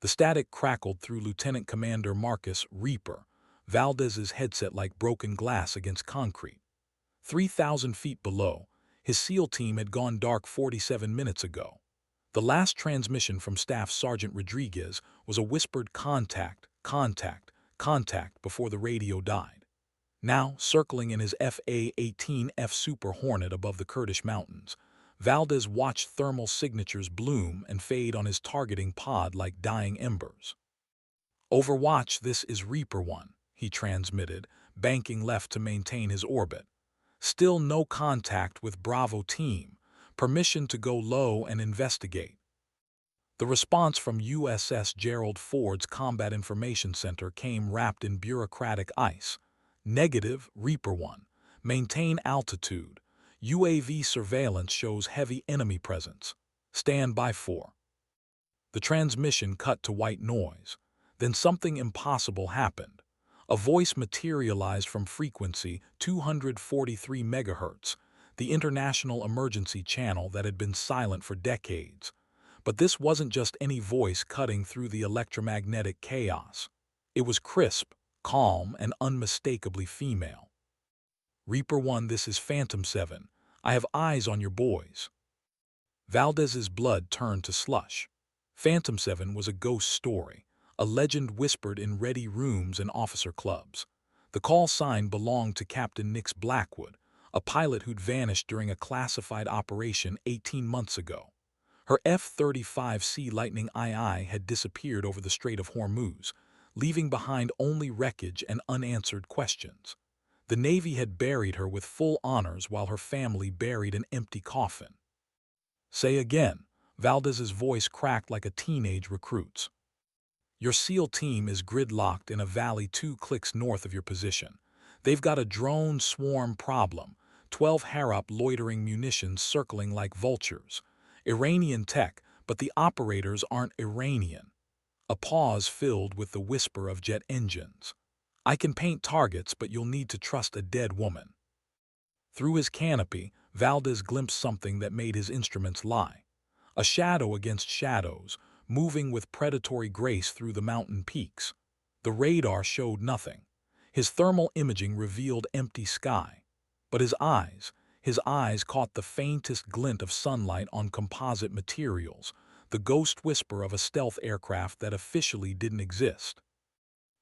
The static crackled through Lieutenant Commander Marcus Reaper, Valdez's headset like broken glass against concrete. 3,000 feet below, his SEAL team had gone dark 47 minutes ago. The last transmission from Staff Sergeant Rodriguez was a whispered contact, contact, contact before the radio died. Now, circling in his FA-18F Super Hornet above the Kurdish mountains, Valdez watched thermal signatures bloom and fade on his targeting pod like dying embers. "Overwatch, this is Reaper 1, he transmitted, banking left to maintain his orbit. "Still no contact with Bravo team. Permission to go low and investigate." The response from USS Gerald Ford's Combat Information Center came wrapped in bureaucratic ice. "Negative, Reaper 1. Maintain altitude. UAV surveillance shows heavy enemy presence. Stand by for." The transmission cut to white noise. Then something impossible happened. A voice materialized from frequency 243 MHz, the international emergency channel that had been silent for decades. But this wasn't just any voice cutting through the electromagnetic chaos. It was crisp, calm, and unmistakably female. "Reaper 1, this is Phantom 7. I have eyes on your boys." Valdez's blood turned to slush. Phantom 7 was a ghost story, a legend whispered in ready rooms and officer clubs. The call sign belonged to Captain Nix Blackwood, a pilot who'd vanished during a classified operation 18 months ago. Her F-35C Lightning II had disappeared over the Strait of Hormuz, leaving behind only wreckage and unanswered questions. The Navy had buried her with full honors while her family buried an empty coffin. "Say again," Valdez's voice cracked like a teenage recruit's. "Your SEAL team is gridlocked in a valley 2 clicks north of your position. They've got a drone swarm problem, 12 Harop loitering munitions circling like vultures. Iranian tech, but the operators aren't Iranian." A pause filled with the whisper of jet engines. "I can paint targets, but you'll need to trust a dead woman." Through his canopy, Valdez glimpsed something that made his instruments lie. A shadow against shadows, moving with predatory grace through the mountain peaks. The radar showed nothing. His thermal imaging revealed empty sky. But his eyes caught the faintest glint of sunlight on composite materials, the ghost whisper of a stealth aircraft that officially didn't exist.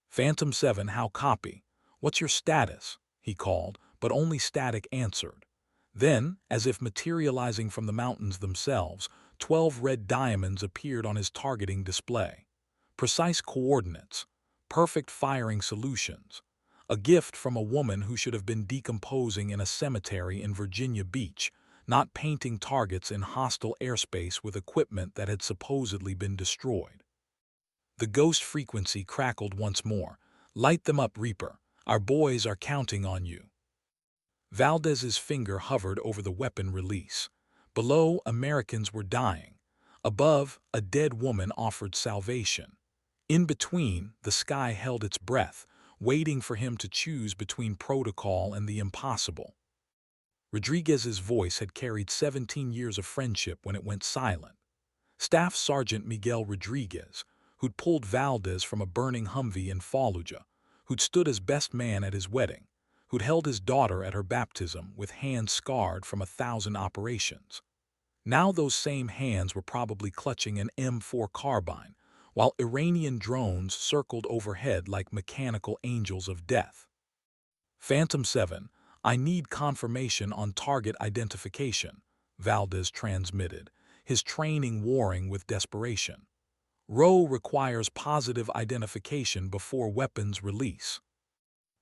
"Phantom 7, how copy? What's your status?" he called, but only static answered. Then, as if materializing from the mountains themselves, 12 red diamonds appeared on his targeting display. Precise coordinates, perfect firing solutions. A gift from a woman who should have been decomposing in a cemetery in Virginia Beach, not painting targets in hostile airspace with equipment that had supposedly been destroyed. The ghost frequency crackled once more. "Light them up, Reaper. Our boys are counting on you." Valdez's finger hovered over the weapon release. Below, Americans were dying. Above, a dead woman offered salvation. In between, the sky held its breath, waiting for him to choose between protocol and the impossible. Rodriguez's voice had carried 17 years of friendship when it went silent. Staff Sergeant Miguel Rodriguez, who'd pulled Valdez from a burning Humvee in Fallujah, who'd stood as best man at his wedding, who'd held his daughter at her baptism with hands scarred from 1,000 operations. Now those same hands were probably clutching an M4 carbine, while Iranian drones circled overhead like mechanical angels of death. "Phantom 7, I need confirmation on target identification," Valdez transmitted, his training warring with desperation. "Row requires positive identification before weapons release."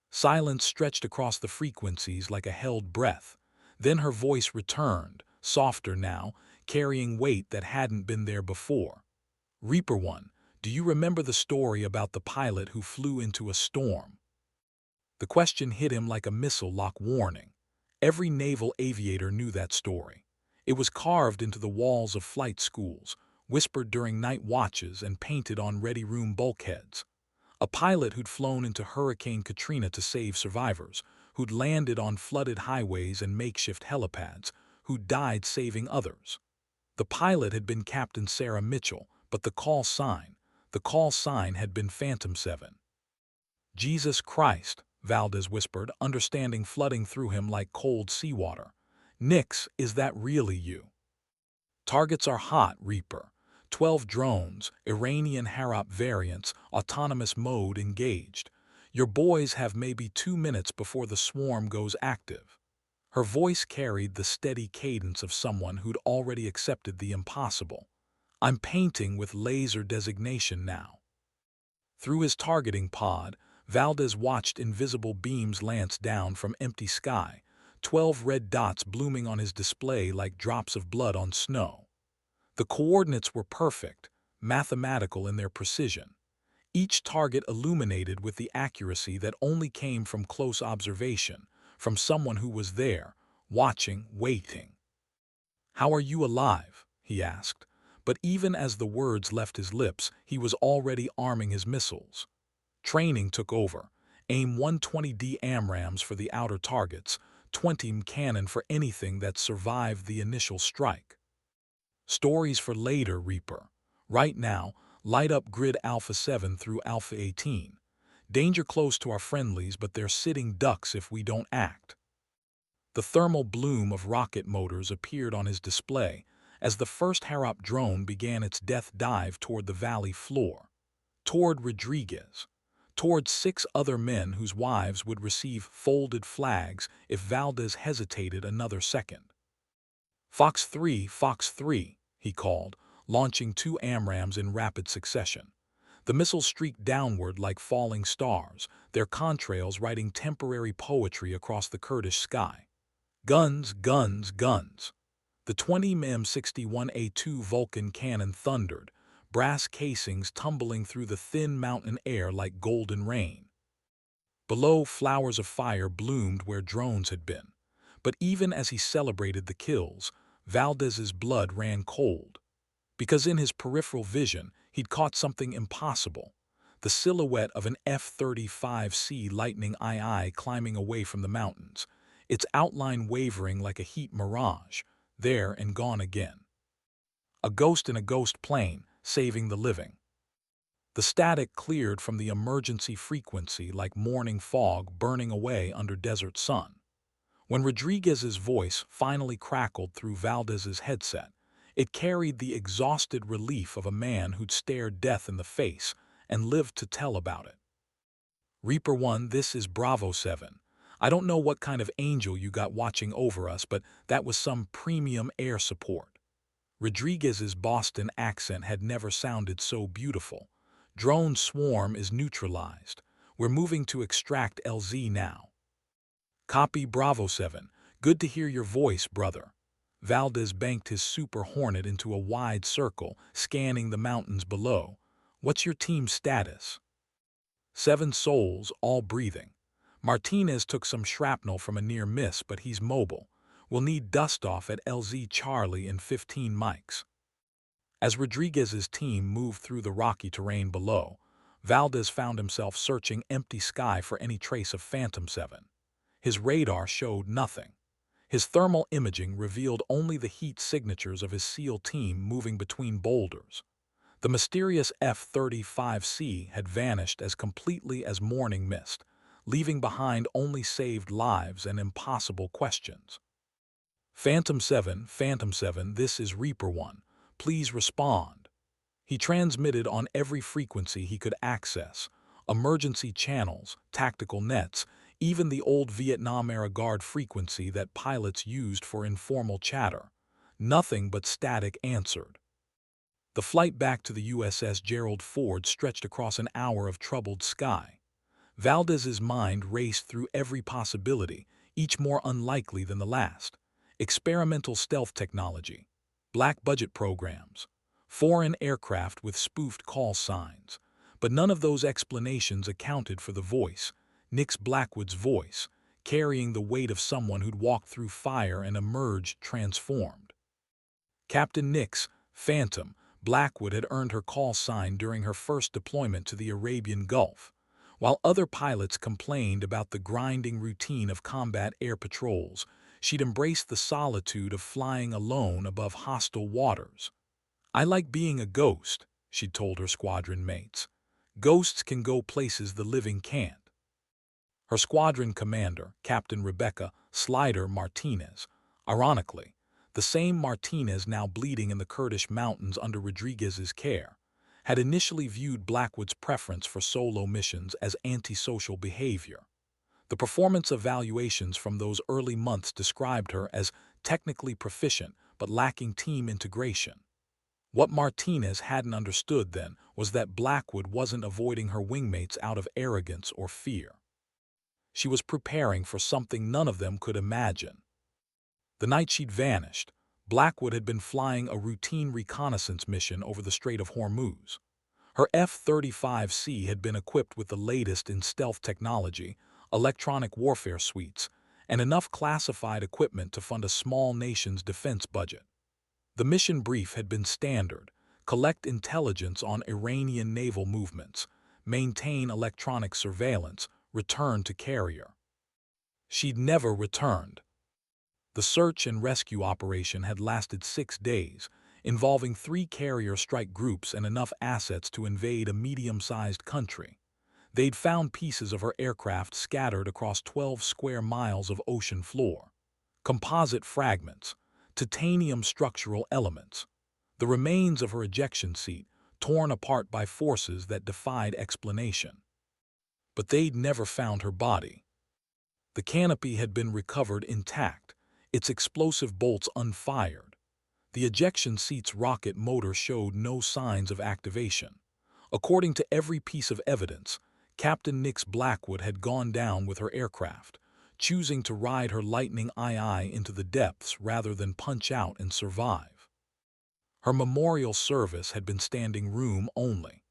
Silence stretched across the frequencies like a held breath. Then her voice returned, softer now, carrying weight that hadn't been there before. "Reaper 1, do you remember the story about the pilot who flew into a storm?" The question hit him like a missile-lock warning. Every naval aviator knew that story. It was carved into the walls of flight schools, whispered during night watches, and painted on ready-room bulkheads. A pilot who'd flown into Hurricane Katrina to save survivors, who'd landed on flooded highways and makeshift helipads, who'd died saving others. The pilot had been Captain Sarah Mitchell, but the call sign, The call sign had been Phantom 7. Jesus Christ, Valdez whispered, understanding flooding through him like cold seawater. Nix, is that really you? Targets are hot, Reaper. 12 drones, Iranian Harop variants, autonomous mode engaged. Your boys have maybe 2 minutes before the swarm goes active. Her voice carried the steady cadence of someone who'd already accepted the impossible. I'm painting with laser designation now. Through his targeting pod, Valdez watched invisible beams lance down from empty sky, 12 red dots blooming on his display like drops of blood on snow. The coordinates were perfect, mathematical in their precision. Each target illuminated with the accuracy that only came from close observation, from someone who was there, watching, waiting. "How are you alive?" he asked. But even as the words left his lips, he was already arming his missiles. Training took over. Aim 120D AMRAAMs for the outer targets, 20 cannon for anything that survived the initial strike. Stories for later, Reaper. Right now, light up grid Alpha 7 through Alpha 18. Danger close to our friendlies, but they're sitting ducks if we don't act. The thermal bloom of rocket motors appeared on his display as the first Harop drone began its death dive toward the valley floor, toward Rodriguez, toward 6 other men whose wives would receive folded flags if Valdez hesitated another second. Fox 3, he called, launching 2 AMRAAMs in rapid succession. The missiles streaked downward like falling stars, their contrails writing temporary poetry across the Kurdish sky. Guns, guns, guns. The 20 M61A2 Vulcan cannon thundered, brass casings tumbling through the thin mountain air like golden rain. Below, flowers of fire bloomed where drones had been. But even as he celebrated the kills, Valdez's blood ran cold. Because in his peripheral vision, he'd caught something impossible. The silhouette of an F-35C Lightning II climbing away from the mountains, its outline wavering like a heat mirage, there and gone again. A ghost in a ghost plane, saving the living. The static cleared from the emergency frequency like morning fog burning away under desert sun. When Rodriguez's voice finally crackled through Valdez's headset, it carried the exhausted relief of a man who'd stared death in the face and lived to tell about it. Reaper 1, this is Bravo 7. I don't know what kind of angel you got watching over us, but that was some premium air support. Rodriguez's Boston accent had never sounded so beautiful. Drone swarm is neutralized. We're moving to extract LZ now. Copy Bravo 7. Good to hear your voice, brother. Valdez banked his Super Hornet into a wide circle, scanning the mountains below. What's your team's status? 7 souls, all breathing. Martinez took some shrapnel from a near miss, but he's mobile. We'll need dust-off at LZ Charlie in 15 mics. As Rodriguez's team moved through the rocky terrain below, Valdez found himself searching empty sky for any trace of Phantom 7. His radar showed nothing. His thermal imaging revealed only the heat signatures of his SEAL team moving between boulders. The mysterious F-35C had vanished as completely as morning mist, leaving behind only saved lives and impossible questions. Phantom 7, this is Reaper 1. Please respond. He transmitted on every frequency he could access, emergency channels, tactical nets, even the old Vietnam-era guard frequency that pilots used for informal chatter. Nothing but static answered. The flight back to the USS Gerald Ford stretched across an hour of troubled sky. Valdez's mind raced through every possibility, each more unlikely than the last. Experimental stealth technology, black budget programs, foreign aircraft with spoofed call signs. But none of those explanations accounted for the voice, Nix Blackwood's voice, carrying the weight of someone who'd walked through fire and emerged transformed. Captain Nix, Phantom, Blackwood had earned her call sign during her first deployment to the Arabian Gulf. While other pilots complained about the grinding routine of combat air patrols, she'd embraced the solitude of flying alone above hostile waters. I like being a ghost, she'd told her squadron mates. Ghosts can go places the living can't. Her squadron commander, Captain Rebecca Slider Martinez, ironically, the same Martinez now bleeding in the Kurdish mountains under Rodriguez's care, had initially viewed Blackwood's preference for solo missions as antisocial behavior. The performance evaluations from those early months described her as technically proficient but lacking team integration. What Martinez hadn't understood then was that Blackwood wasn't avoiding her wingmates out of arrogance or fear. She was preparing for something none of them could imagine. The night she'd vanished, Blackwood had been flying a routine reconnaissance mission over the Strait of Hormuz. Her F-35C had been equipped with the latest in stealth technology, electronic warfare suites, and enough classified equipment to fund a small nation's defense budget. The mission brief had been standard: collect intelligence on Iranian naval movements, maintain electronic surveillance, return to carrier. She'd never returned. The search and rescue operation had lasted 6 days, involving 3 carrier strike groups and enough assets to invade a medium-sized country. They'd found pieces of her aircraft scattered across 12 square miles of ocean floor. Composite fragments, titanium structural elements, the remains of her ejection seat, torn apart by forces that defied explanation. But they'd never found her body. The canopy had been recovered intact, its explosive bolts unfired. The ejection seat's rocket motor showed no signs of activation. According to every piece of evidence, Captain Nix Blackwood had gone down with her aircraft, choosing to ride her Lightning II into the depths rather than punch out and survive. Her memorial service had been standing room only.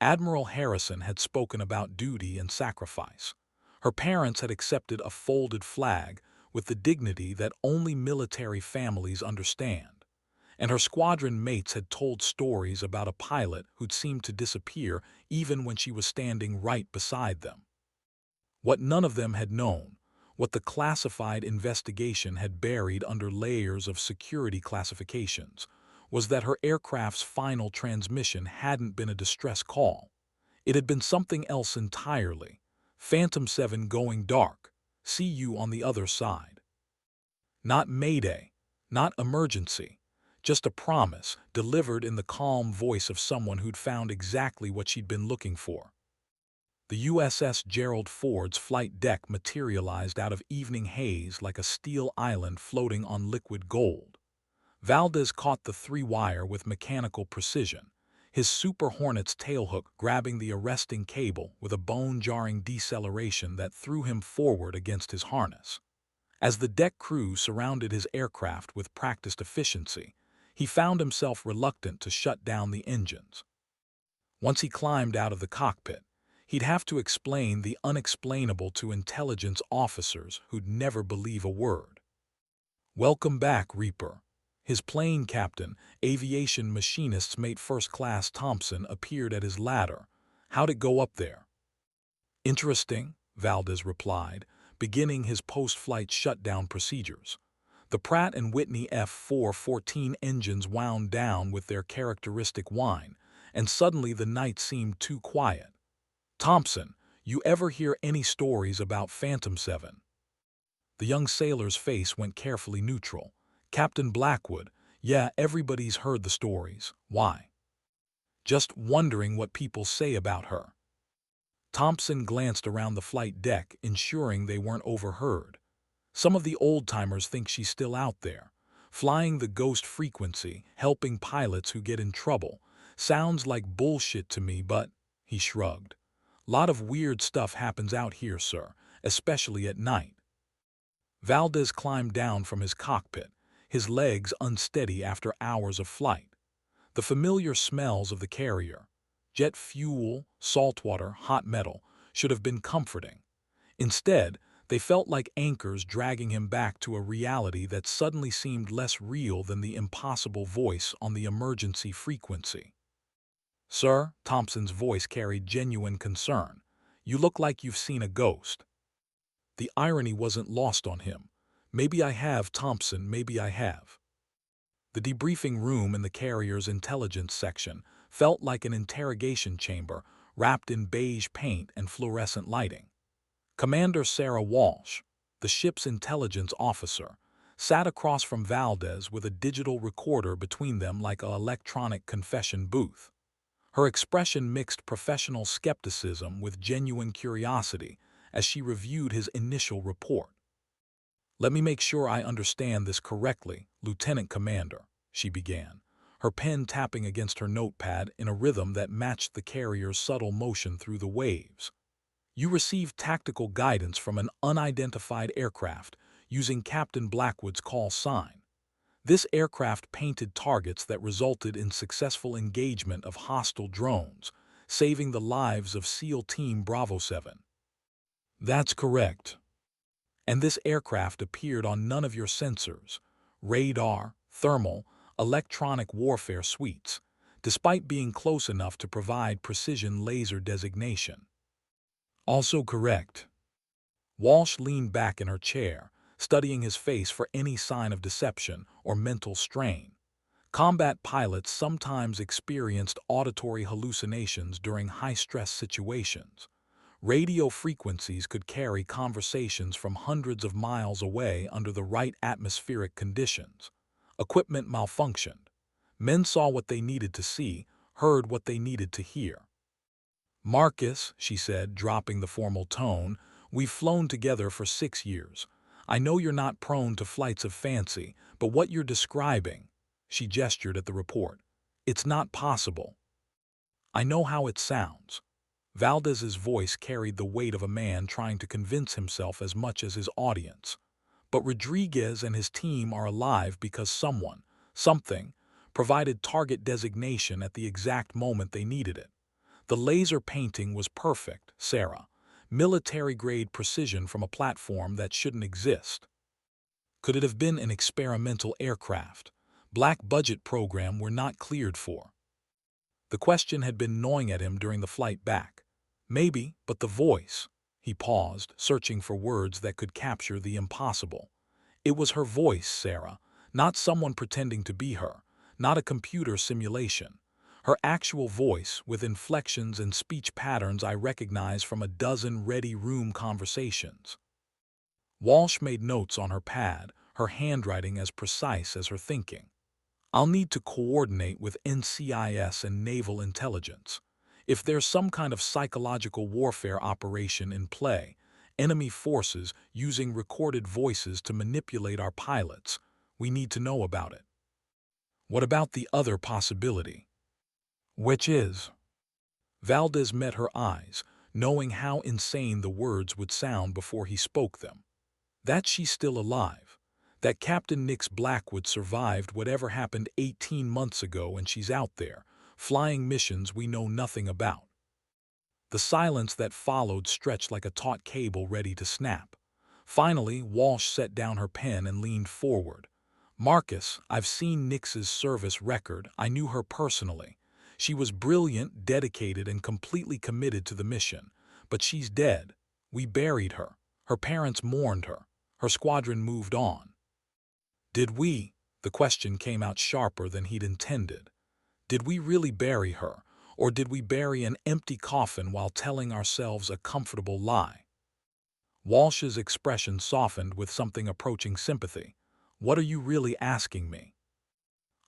Admiral Harrison had spoken about duty and sacrifice. Her parents had accepted a folded flag with the dignity that only military families understand. And her squadron mates had told stories about a pilot who'd seemed to disappear even when she was standing right beside them. What none of them had known, what the classified investigation had buried under layers of security classifications, was that her aircraft's final transmission hadn't been a distress call. It had been something else entirely. Phantom 7 going dark. See you on the other side. Not mayday, not emergency, just a promise delivered in the calm voice of someone who'd found exactly what she'd been looking for. The USS Gerald Ford's flight deck materialized out of evening haze like a steel island floating on liquid gold. Valdez caught the 3-wire with mechanical precision, his Super Hornet's tailhook grabbing the arresting cable with a bone-jarring deceleration that threw him forward against his harness. As the deck crew surrounded his aircraft with practiced efficiency, he found himself reluctant to shut down the engines. Once he climbed out of the cockpit, he'd have to explain the unexplainable to intelligence officers who'd never believe a word. "Welcome back, Reaper." His plane captain, aviation machinist's mate First Class Thompson, appeared at his ladder. "How'd it go up there?" "Interesting," Valdez replied, beginning his post-flight shutdown procedures. The Pratt & Whitney F414 engines wound down with their characteristic whine, and suddenly the night seemed too quiet. "Thompson, you ever hear any stories about Phantom 7? The young sailor's face went carefully neutral. "Captain Blackwood, yeah, everybody's heard the stories. Why?" "Just wondering what people say about her." Thompson glanced around the flight deck, ensuring they weren't overheard. "Some of the old-timers think she's still out there, flying the ghost frequency, helping pilots who get in trouble. Sounds like bullshit to me, but," he shrugged, "lot of weird stuff happens out here, sir, especially at night." Valdez climbed down from his cockpit, his legs unsteady after hours of flight. The familiar smells of the carrier, jet fuel, saltwater, hot metal, should have been comforting. Instead, they felt like anchors dragging him back to a reality that suddenly seemed less real than the impossible voice on the emergency frequency. "Sir," Thompson's voice carried genuine concern, "you look like you've seen a ghost." The irony wasn't lost on him. "Maybe I have, Thompson, maybe I have." The debriefing room in the carrier's intelligence section, felt like an interrogation chamber wrapped in beige paint and fluorescent lighting. Commander Sarah Walsh, the ship's intelligence officer, sat across from Valdez with a digital recorder between them like an electronic confession booth. Her expression mixed professional skepticism with genuine curiosity as she reviewed his initial report. "Let me make sure I understand this correctly, Lieutenant Commander," she began, her pen tapping against her notepad in a rhythm that matched the carrier's subtle motion through the waves. "You received tactical guidance from an unidentified aircraft using Captain Blackwood's call sign. This aircraft painted targets that resulted in successful engagement of hostile drones, saving the lives of SEAL Team Bravo 7. "That's correct. And this aircraft appeared on none of your sensors, radar, thermal, electronic warfare suites, despite being close enough to provide precision laser designation." "Also correct." Walsh leaned back in her chair, studying his face for any sign of deception or mental strain. Combat pilots sometimes experienced auditory hallucinations during high-stress situations. Radio frequencies could carry conversations from hundreds of miles away under the right atmospheric conditions. Equipment malfunctioned. Men saw what they needed to see, heard what they needed to hear. "Marcus," she said, dropping the formal tone, "we've flown together for 6 years. I know you're not prone to flights of fancy, but what you're describing," she gestured at the report, "it's not possible." "I know how it sounds." Valdez's voice carried the weight of a man trying to convince himself as much as his audience. "But Rodriguez and his team are alive because someone, something, provided target designation at the exact moment they needed it. The laser painting was perfect, Sarah. Military-grade precision from a platform that shouldn't exist. Could it have been an experimental aircraft? Black-budget program we're not cleared for?" The question had been gnawing at him during the flight back. Maybe, but the voice. He paused, searching for words that could capture the impossible. It was her voice, Sarah, not someone pretending to be her, not a computer simulation. Her actual voice, with inflections and speech patterns I recognize from a dozen ready-room conversations. Walsh made notes on her pad, her handwriting as precise as her thinking. "I'll need to coordinate with NCIS and Naval Intelligence. If there's some kind of psychological warfare operation in play, enemy forces using recorded voices to manipulate our pilots, we need to know about it." "What about the other possibility?" "Which is?" Valdez met her eyes, knowing how insane the words would sound before he spoke them. "That she's still alive. That Captain Nix Blackwood survived whatever happened 18 months ago and she's out there, flying missions we know nothing about." The silence that followed stretched like a taut cable ready to snap. Finally, Walsh set down her pen and leaned forward. "Marcus, I've seen Nix's service record. I knew her personally. She was brilliant, dedicated, and completely committed to the mission. But she's dead. We buried her. Her parents mourned her. Her squadron moved on." "Did we?" The question came out sharper than he'd intended. "Did we really bury her, or did we bury an empty coffin while telling ourselves a comfortable lie?" Walsh's expression softened with something approaching sympathy. "What are you really asking me?"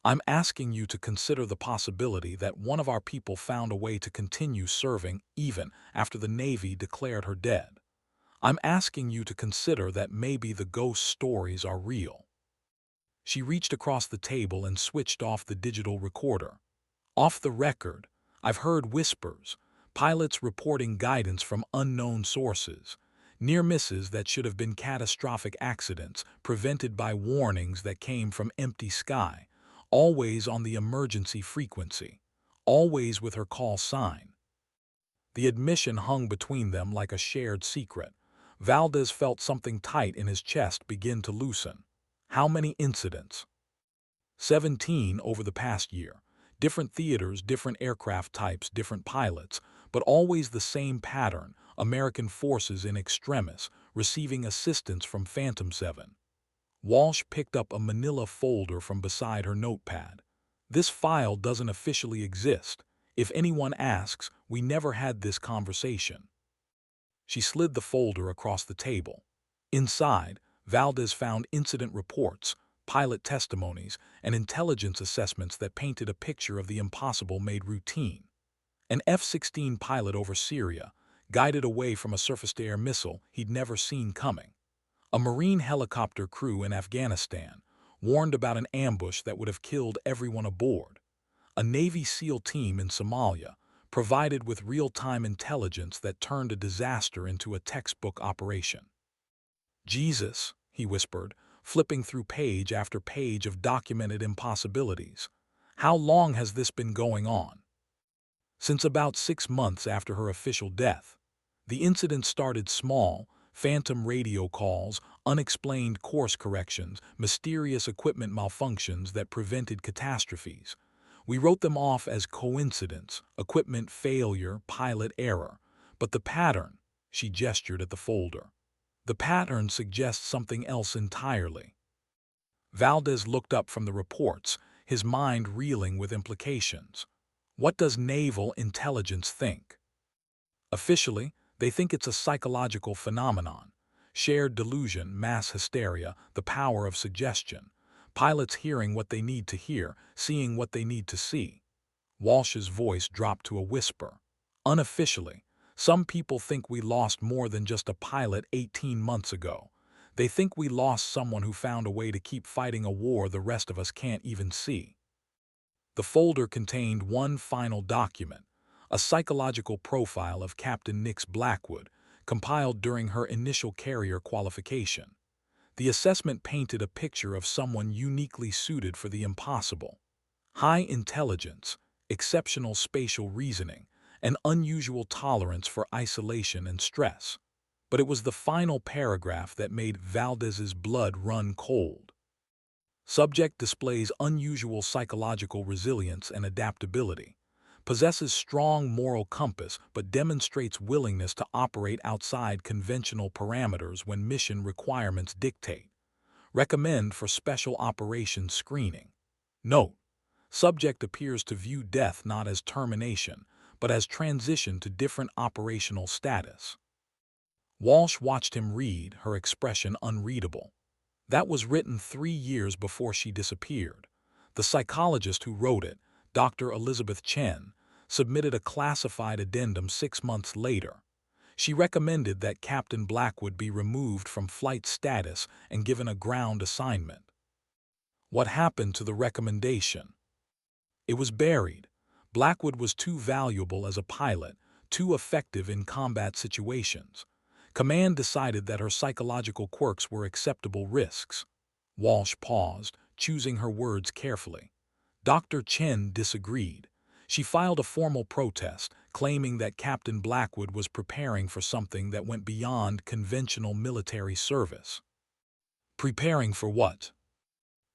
"I'm asking you to consider the possibility that one of our people found a way to continue serving even after the Navy declared her dead. I'm asking you to consider that maybe the ghost stories are real." She reached across the table and switched off the digital recorder. "Off the record, I've heard whispers, pilots reporting guidance from unknown sources, near misses that should have been catastrophic accidents prevented by warnings that came from empty sky, always on the emergency frequency, always with her call sign." The admission hung between them like a shared secret. Valdez felt something tight in his chest begin to loosen. "How many incidents?" 17 over the past year. Different theaters, different aircraft types, different pilots, but always the same pattern: American forces in extremis, receiving assistance from Phantom 7. Walsh picked up a manila folder from beside her notepad. "This file doesn't officially exist. If anyone asks, we never had this conversation. She slid the folder across the table. Inside, Valdez found incident reports, pilot testimonies, and intelligence assessments that painted a picture of the impossible made routine. An F-16 pilot over Syria, guided away from a surface-to-air missile he'd never seen coming. A Marine helicopter crew in Afghanistan, warned about an ambush that would have killed everyone aboard. A Navy SEAL team in Somalia, provided with real-time intelligence that turned a disaster into a textbook operation. Jesus, he whispered, flipping through page after page of documented impossibilities. How long has this been going on? Since about 6 months after her official death. The incident started small: phantom radio calls, unexplained course corrections, mysterious equipment malfunctions that prevented catastrophes. We wrote them off as coincidence, equipment failure, pilot error. But the pattern, she gestured at the folder, the pattern suggests something else entirely. Valdez looked up from the reports, his mind reeling with implications. What does naval intelligence think? Officially, they think it's a psychological phenomenon. Shared delusion, mass hysteria, the power of suggestion. Pilots hearing what they need to hear, seeing what they need to see. Walsh's voice dropped to a whisper. Unofficially, some people think we lost more than just a pilot 18 months ago. They think we lost someone who found a way to keep fighting a war the rest of us can't even see. The folder contained one final document, a psychological profile of Captain Nix Blackwood, compiled during her initial carrier qualification. The assessment painted a picture of someone uniquely suited for the impossible. High intelligence, exceptional spatial reasoning, an unusual tolerance for isolation and stress. But it was the final paragraph that made Valdez's blood run cold. Subject displays unusual psychological resilience and adaptability, possesses strong moral compass but demonstrates willingness to operate outside conventional parameters when mission requirements dictate. Recommend for special operations screening. Note: subject appears to view death not as termination, but as transition to different operational status. Walsh watched him read, her expression unreadable. That was written 3 years before she disappeared. The psychologist who wrote it, Dr. Elizabeth Chen, submitted a classified addendum 6 months later. She recommended that Captain Blackwood be removed from flight status and given a ground assignment. What happened to the recommendation? It was buried. Blackwood was too valuable as a pilot, too effective in combat situations. Command decided that her psychological quirks were acceptable risks. Walsh paused, choosing her words carefully. Dr. Chen disagreed. She filed a formal protest, claiming that Captain Blackwood was preparing for something that went beyond conventional military service. Preparing for what?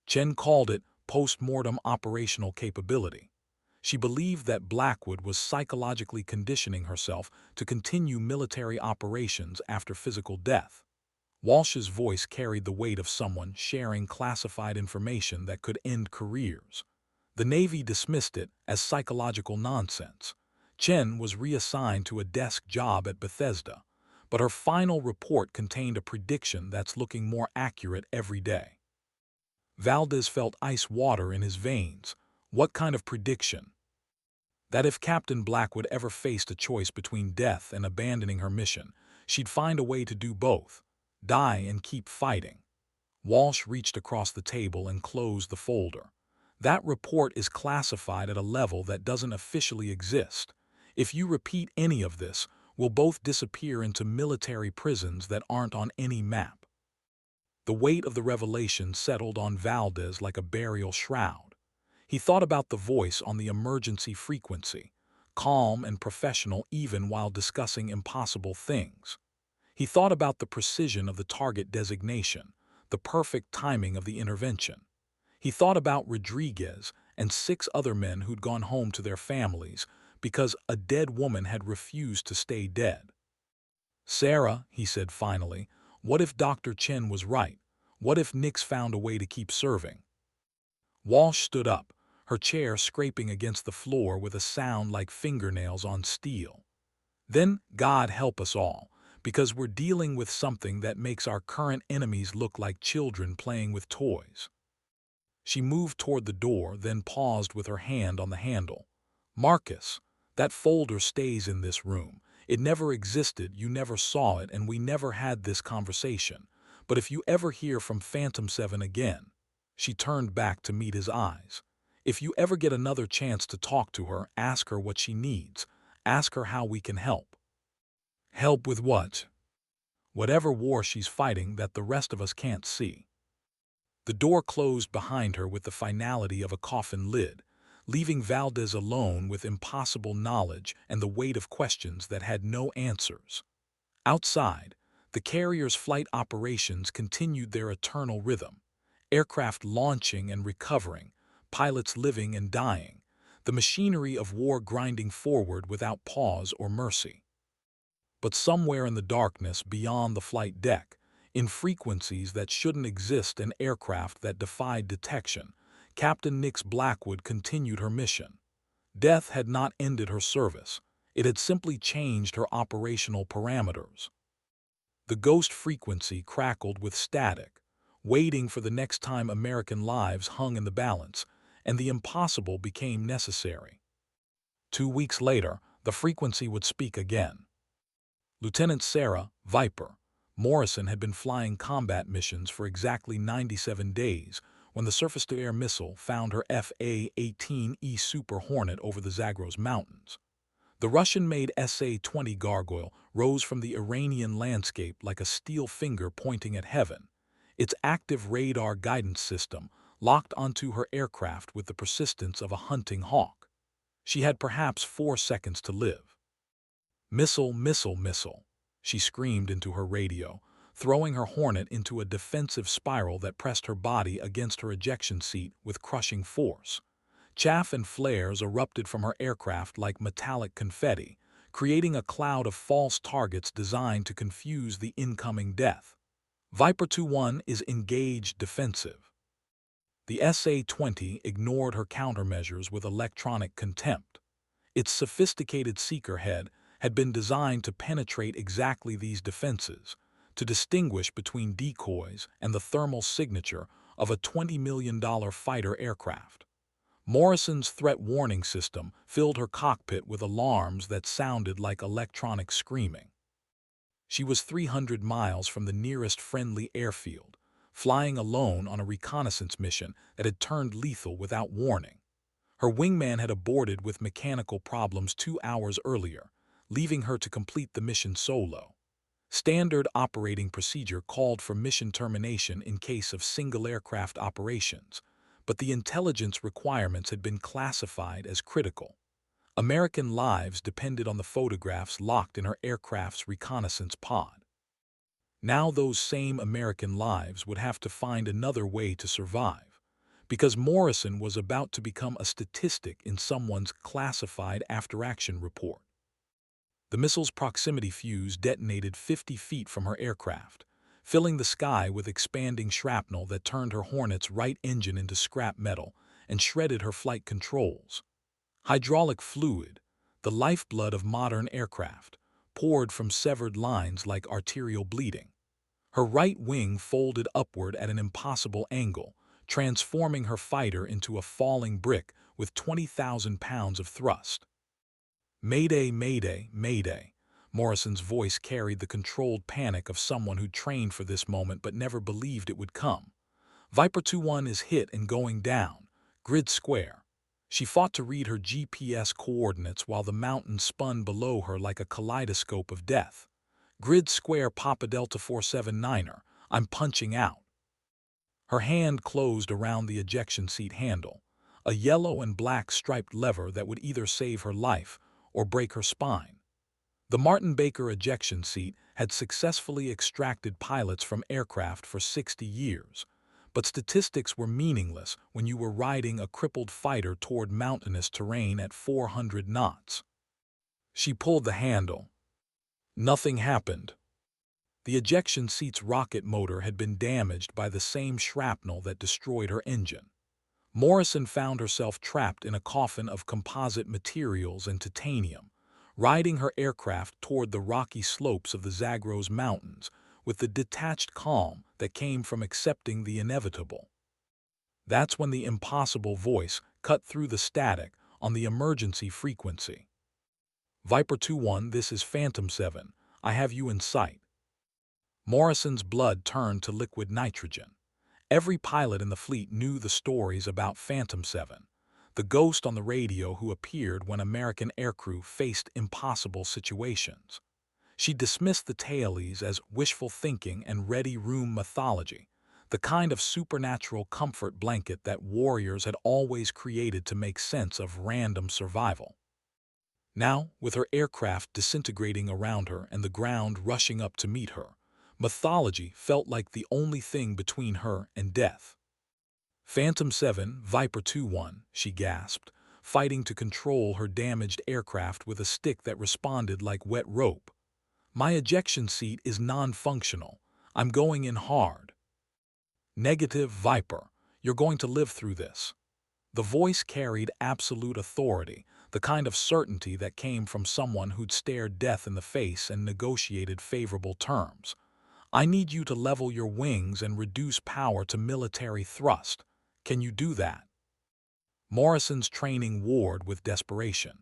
Chen called it post-mortem operational capability. She believed that Blackwood was psychologically conditioning herself to continue military operations after physical death. Walsh's voice carried the weight of someone sharing classified information that could end careers. The Navy dismissed it as psychological nonsense. Chen was reassigned to a desk job at Bethesda, but her final report contained a prediction that's looking more accurate every day. Valdez felt ice water in his veins. What kind of prediction? That if Captain Blackwood ever faced a choice between death and abandoning her mission, she'd find a way to do both, die and keep fighting. Walsh reached across the table and closed the folder. That report is classified at a level that doesn't officially exist. If you repeat any of this, we'll both disappear into military prisons that aren't on any map. The weight of the revelation settled on Valdez like a burial shroud. He thought about the voice on the emergency frequency, calm and professional even while discussing impossible things. He thought about the precision of the target designation, the perfect timing of the intervention. He thought about Rodriguez and 6 other men who'd gone home to their families because a dead woman had refused to stay dead. Sarah, he said finally, what if Dr. Chen was right? What if Nix found a way to keep serving? Walsh stood up, her chair scraping against the floor with a sound like fingernails on steel. Then, God help us all, because we're dealing with something that makes our current enemies look like children playing with toys. She moved toward the door, then paused with her hand on the handle. Marcus, that folder stays in this room. It never existed, you never saw it, and we never had this conversation. But if you ever hear from Phantom 7 again, she turned back to meet his eyes. If you ever get another chance to talk to her, ask her what she needs. Ask her how we can help. Help with what? Whatever war she's fighting that the rest of us can't see. The door closed behind her with the finality of a coffin lid, leaving Valdez alone with impossible knowledge and the weight of questions that had no answers. Outside, the carrier's flight operations continued their eternal rhythm, aircraft launching and recovering, pilots living and dying, the machinery of war grinding forward without pause or mercy. But somewhere in the darkness beyond the flight deck, in frequencies that shouldn't exist in aircraft that defied detection, Captain Nix Blackwood continued her mission. Death had not ended her service. It had simply changed her operational parameters. The ghost frequency crackled with static, waiting for the next time American lives hung in the balance, and the impossible became necessary. 2 weeks later, the frequency would speak again. Lieutenant Sarah, Viper, Morrison had been flying combat missions for exactly 97 days when the surface-to-air missile found her FA-18E Super Hornet over the Zagros Mountains. The Russian-made SA-20 Gargoyle rose from the Iranian landscape like a steel finger pointing at heaven, its active radar guidance system locked onto her aircraft with the persistence of a hunting hawk. She had perhaps 4 seconds to live. Missile, missile, missile, she screamed into her radio, throwing her Hornet into a defensive spiral that pressed her body against her ejection seat with crushing force. Chaff and flares erupted from her aircraft like metallic confetti, creating a cloud of false targets designed to confuse the incoming death. Viper 2-1 is engaged defensive. The SA-20 ignored her countermeasures with electronic contempt. Its sophisticated seeker head had been designed to penetrate exactly these defenses, to distinguish between decoys and the thermal signature of a $20 million fighter aircraft. Morrison's threat warning system filled her cockpit with alarms that sounded like electronic screaming. She was 300 miles from the nearest friendly airfield, flying alone on a reconnaissance mission that had turned lethal without warning. Her wingman had aborted with mechanical problems 2 hours earlier, leaving her to complete the mission solo. Standard operating procedure called for mission termination in case of single aircraft operations, but the intelligence requirements had been classified as critical. American lives depended on the photographs locked in her aircraft's reconnaissance pod. Now those same American lives would have to find another way to survive, because Morrison was about to become a statistic in someone's classified after-action report. The missile's proximity fuse detonated 50 feet from her aircraft, filling the sky with expanding shrapnel that turned her Hornet's right engine into scrap metal and shredded her flight controls. Hydraulic fluid, the lifeblood of modern aircraft, poured from severed lines like arterial bleeding. Her right wing folded upward at an impossible angle, transforming her fighter into a falling brick with 20,000 pounds of thrust. Mayday, mayday, mayday. Morrison's voice carried the controlled panic of someone who trained for this moment but never believed it would come. Viper 2-1 is hit and going down. Grid square. She fought to read her GPS coordinates while the mountain spun below her like a kaleidoscope of death. Grid square Papa Delta 479er, I'm punching out. Her hand closed around the ejection seat handle, a yellow and black striped lever that would either save her life or break her spine. The Martin Baker ejection seat had successfully extracted pilots from aircraft for 60 years, but statistics were meaningless when you were riding a crippled fighter toward mountainous terrain at 400 knots. She pulled the handle. Nothing happened. The ejection seat's rocket motor had been damaged by the same shrapnel that destroyed her engine. Morrison found herself trapped in a coffin of composite materials and titanium, riding her aircraft toward the rocky slopes of the Zagros Mountains with the detached calm that came from accepting the inevitable. That's when the impossible voice cut through the static on the emergency frequency. Viper 2-1, this is Phantom 7. I have you in sight. Morrison's blood turned to liquid nitrogen. Every pilot in the fleet knew the stories about Phantom 7, the ghost on the radio who appeared when American aircrew faced impossible situations. She dismissed the tailies as wishful thinking and ready-room mythology, the kind of supernatural comfort blanket that warriors had always created to make sense of random survival. Now, with her aircraft disintegrating around her and the ground rushing up to meet her, mythology felt like the only thing between her and death. Phantom 7, Viper 2-1, she gasped, fighting to control her damaged aircraft with a stick that responded like wet rope. My ejection seat is non-functional. I'm going in hard. Negative, Viper. You're going to live through this. The voice carried absolute authority, the kind of certainty that came from someone who'd stared death in the face and negotiated favorable terms. I need you to level your wings and reduce power to military thrust. Can you do that? Morrison's training warred with desperation.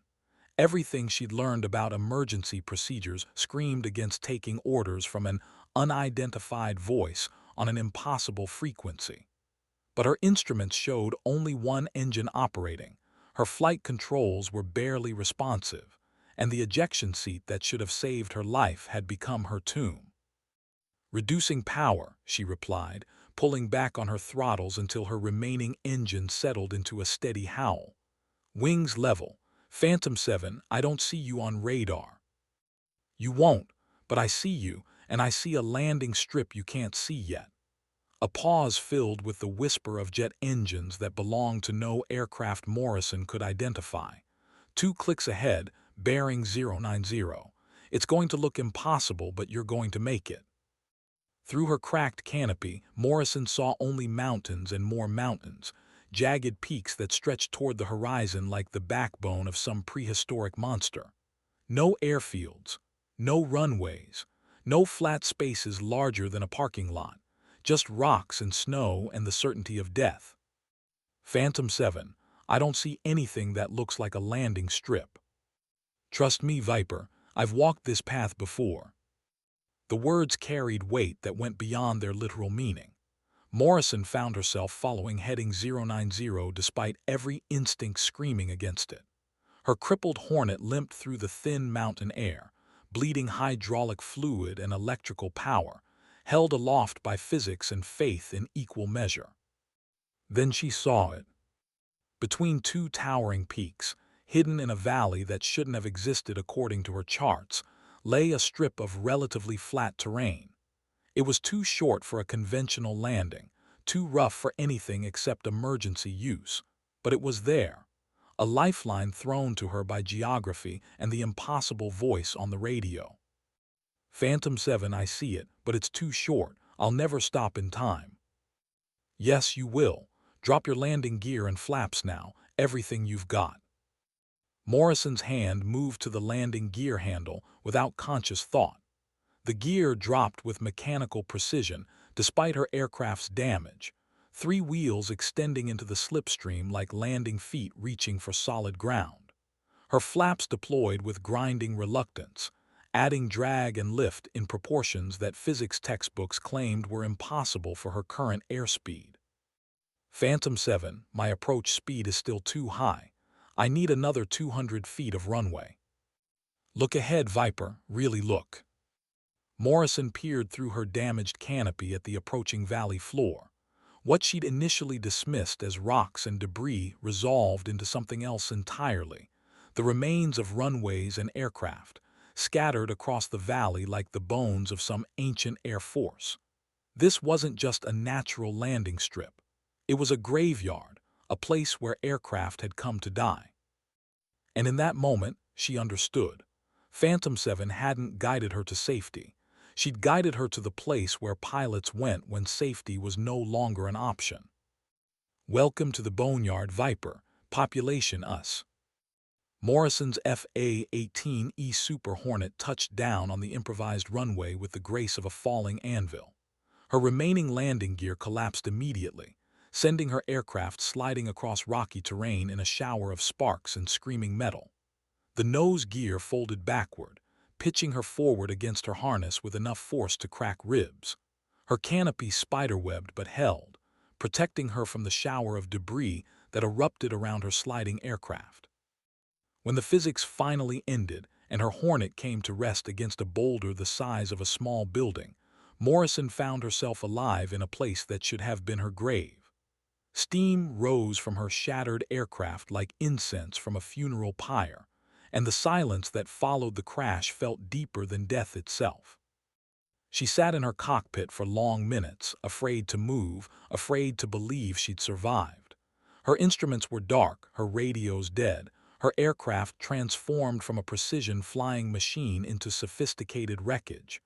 Everything she'd learned about emergency procedures screamed against taking orders from an unidentified voice on an impossible frequency. But her instruments showed only one engine operating. Her flight controls were barely responsive, and the ejection seat that should have saved her life had become her tomb. Reducing power, she replied, pulling back on her throttles until her remaining engine settled into a steady howl. Wings level. Phantom 7, I don't see you on radar. You won't, but I see you, and I see a landing strip you can't see yet. A pause filled with the whisper of jet engines that belonged to no aircraft Morrison could identify. 2 clicks ahead, bearing 090. It's going to look impossible, but you're going to make it. Through her cracked canopy, Morrison saw only mountains and more mountains, jagged peaks that stretched toward the horizon like the backbone of some prehistoric monster. No airfields, no runways, no flat spaces larger than a parking lot, just rocks and snow and the certainty of death. Phantom 7, I don't see anything that looks like a landing strip. Trust me, Viper, I've walked this path before. The words carried weight that went beyond their literal meaning. Morrison found herself following heading 090 despite every instinct screaming against it. Her crippled Hornet limped through the thin mountain air, bleeding hydraulic fluid and electrical power, held aloft by physics and faith in equal measure. Then she saw it. Between 2 towering peaks, hidden in a valley that shouldn't have existed according to her charts, lay a strip of relatively flat terrain. It was too short for a conventional landing, too rough for anything except emergency use. But it was there, a lifeline thrown to her by geography and the impossible voice on the radio. Phantom 7, I see it, but it's too short. I'll never stop in time. Yes, you will. Drop your landing gear and flaps now, everything you've got. Morrison's hand moved to the landing gear handle without conscious thought. The gear dropped with mechanical precision despite her aircraft's damage, 3 wheels extending into the slipstream like landing feet reaching for solid ground. Her flaps deployed with grinding reluctance, adding drag and lift in proportions that physics textbooks claimed were impossible for her current airspeed. Phantom 7, my approach speed is still too high. I need another 200 feet of runway. Look ahead, Viper, really look. Morrison peered through her damaged canopy at the approaching valley floor. What she'd initially dismissed as rocks and debris resolved into something else entirely, the remains of runways and aircraft, scattered across the valley like the bones of some ancient air force. This wasn't just a natural landing strip. It was a graveyard, a place where aircraft had come to die. And in that moment, she understood. Phantom 7 hadn't guided her to safety. She'd guided her to the place where pilots went when safety was no longer an option. Welcome to the Boneyard Viper, population us. Morrison's FA-18E Super Hornet touched down on the improvised runway with the grace of a falling anvil. Her remaining landing gear collapsed immediately, sending her aircraft sliding across rocky terrain in a shower of sparks and screaming metal. The nose gear folded backward, pitching her forward against her harness with enough force to crack ribs. Her canopy spiderwebbed but held, protecting her from the shower of debris that erupted around her sliding aircraft. When the physics finally ended and her Hornet came to rest against a boulder the size of a small building, Morrison found herself alive in a place that should have been her grave. Steam rose from her shattered aircraft like incense from a funeral pyre, and the silence that followed the crash felt deeper than death itself. She sat in her cockpit for long minutes, afraid to move, afraid to believe she'd survived. Her instruments were dark, her radios dead, her aircraft transformed from a precision flying machine into sophisticated wreckage.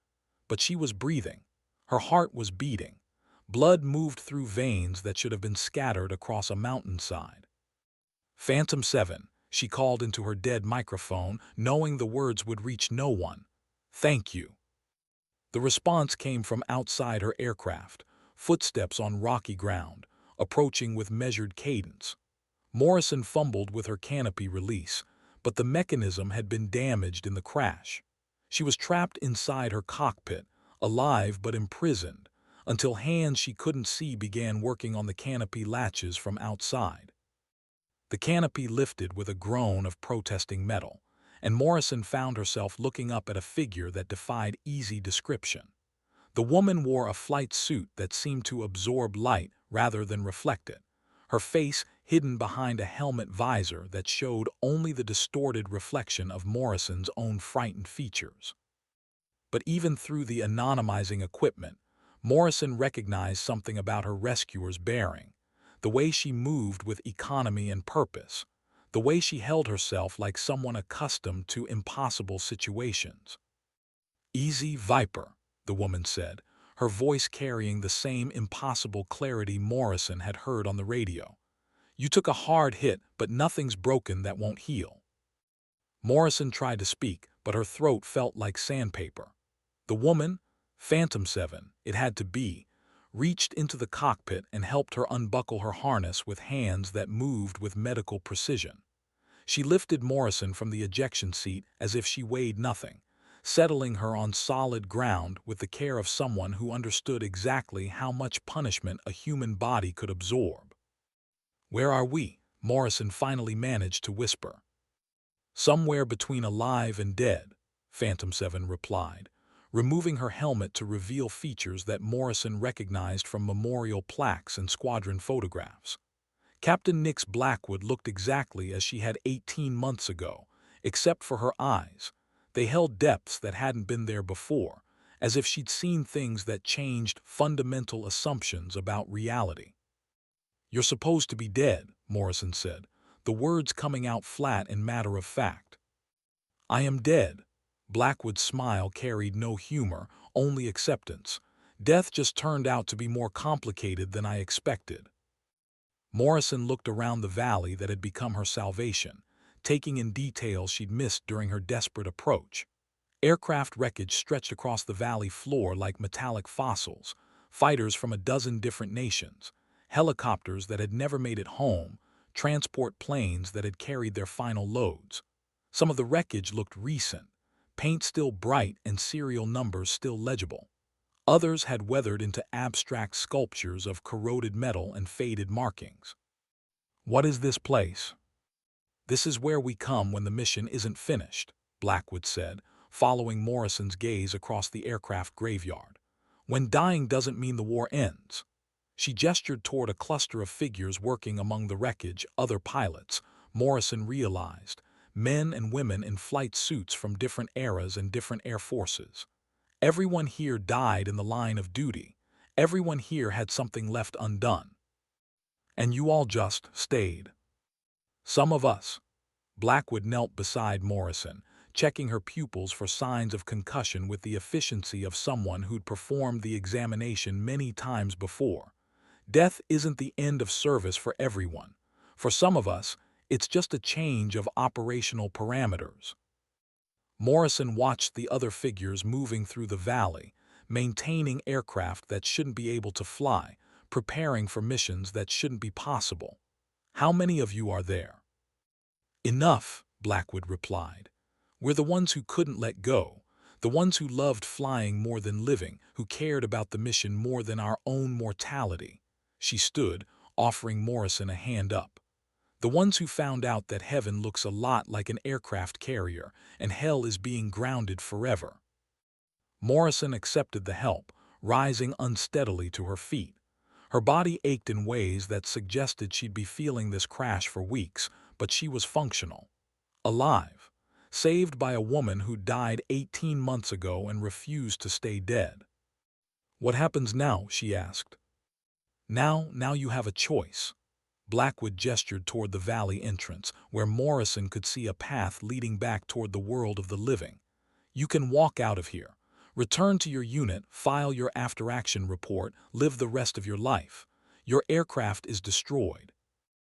But she was breathing. Her heart was beating. Blood moved through veins that should have been scattered across a mountainside. Phantom 7, she called into her dead microphone, knowing the words would reach no one. Thank you. The response came from outside her aircraft, footsteps on rocky ground, approaching with measured cadence. Morrison fumbled with her canopy release, but the mechanism had been damaged in the crash. She was trapped inside her cockpit, alive but imprisoned, until hands she couldn't see began working on the canopy latches from outside. The canopy lifted with a groan of protesting metal, and Morrison found herself looking up at a figure that defied easy description. The woman wore a flight suit that seemed to absorb light rather than reflect it, her face hidden behind a helmet visor that showed only the distorted reflection of Morrison's own frightened features. But even through the anonymizing equipment, Morrison recognized something about her rescuer's bearing, the way she moved with economy and purpose, the way she held herself like someone accustomed to impossible situations. Easy, Viper, the woman said, her voice carrying the same impossible clarity Morrison had heard on the radio. You took a hard hit, but nothing's broken that won't heal. Morrison tried to speak, but her throat felt like sandpaper. The woman, Phantom 7, it had to be, reached into the cockpit and helped her unbuckle her harness with hands that moved with medical precision. She lifted Morrison from the ejection seat as if she weighed nothing, settling her on solid ground with the care of someone who understood exactly how much punishment a human body could absorb. Where are we? Morrison finally managed to whisper. Somewhere between alive and dead, Phantom 7 replied, removing her helmet to reveal features that Morrison recognized from memorial plaques and squadron photographs. Captain Nix Blackwood looked exactly as she had 18 months ago, except for her eyes. They held depths that hadn't been there before, as if she'd seen things that changed fundamental assumptions about reality. You're supposed to be dead, Morrison said, the words coming out flat and matter of fact. I am dead. Blackwood's smile carried no humor, only acceptance. Death just turned out to be more complicated than I expected. Morrison looked around the valley that had become her salvation, taking in details she'd missed during her desperate approach. Aircraft wreckage stretched across the valley floor like metallic fossils, fighters from a dozen different nations, helicopters that had never made it home, transport planes that had carried their final loads. Some of the wreckage looked recent, paint still bright and serial numbers still legible. Others had weathered into abstract sculptures of corroded metal and faded markings. What is this place? This is where we come when the mission isn't finished, Blackwood said, following Morrison's gaze across the aircraft graveyard. When dying doesn't mean the war ends. She gestured toward a cluster of figures working among the wreckage, other pilots, Morrison realized, men and women in flight suits from different eras and different air forces. Everyone here died in the line of duty. Everyone here had something left undone. And you all just stayed. Some of us. Blackwood knelt beside Morrison, checking her pupils for signs of concussion with the efficiency of someone who'd performed the examination many times before. Death isn't the end of service for everyone. For some of us, it's just a change of operational parameters. Morrison watched the other figures moving through the valley, maintaining aircraft that shouldn't be able to fly, preparing for missions that shouldn't be possible. How many of you are there? Enough, Blackwood replied. We're the ones who couldn't let go, the ones who loved flying more than living, who cared about the mission more than our own mortality. She stood, offering Morrison a hand up. The ones who found out that heaven looks a lot like an aircraft carrier and hell is being grounded forever. Morrison accepted the help, rising unsteadily to her feet. Her body ached in ways that suggested she'd be feeling this crash for weeks, but she was functional. Alive. Saved by a woman who died 18 months ago and refused to stay dead. What happens now? She asked. Now you have a choice. Blackwood gestured toward the valley entrance, where Morrison could see a path leading back toward the world of the living. You can walk out of here. Return to your unit, file your after-action report, live the rest of your life. Your aircraft is destroyed.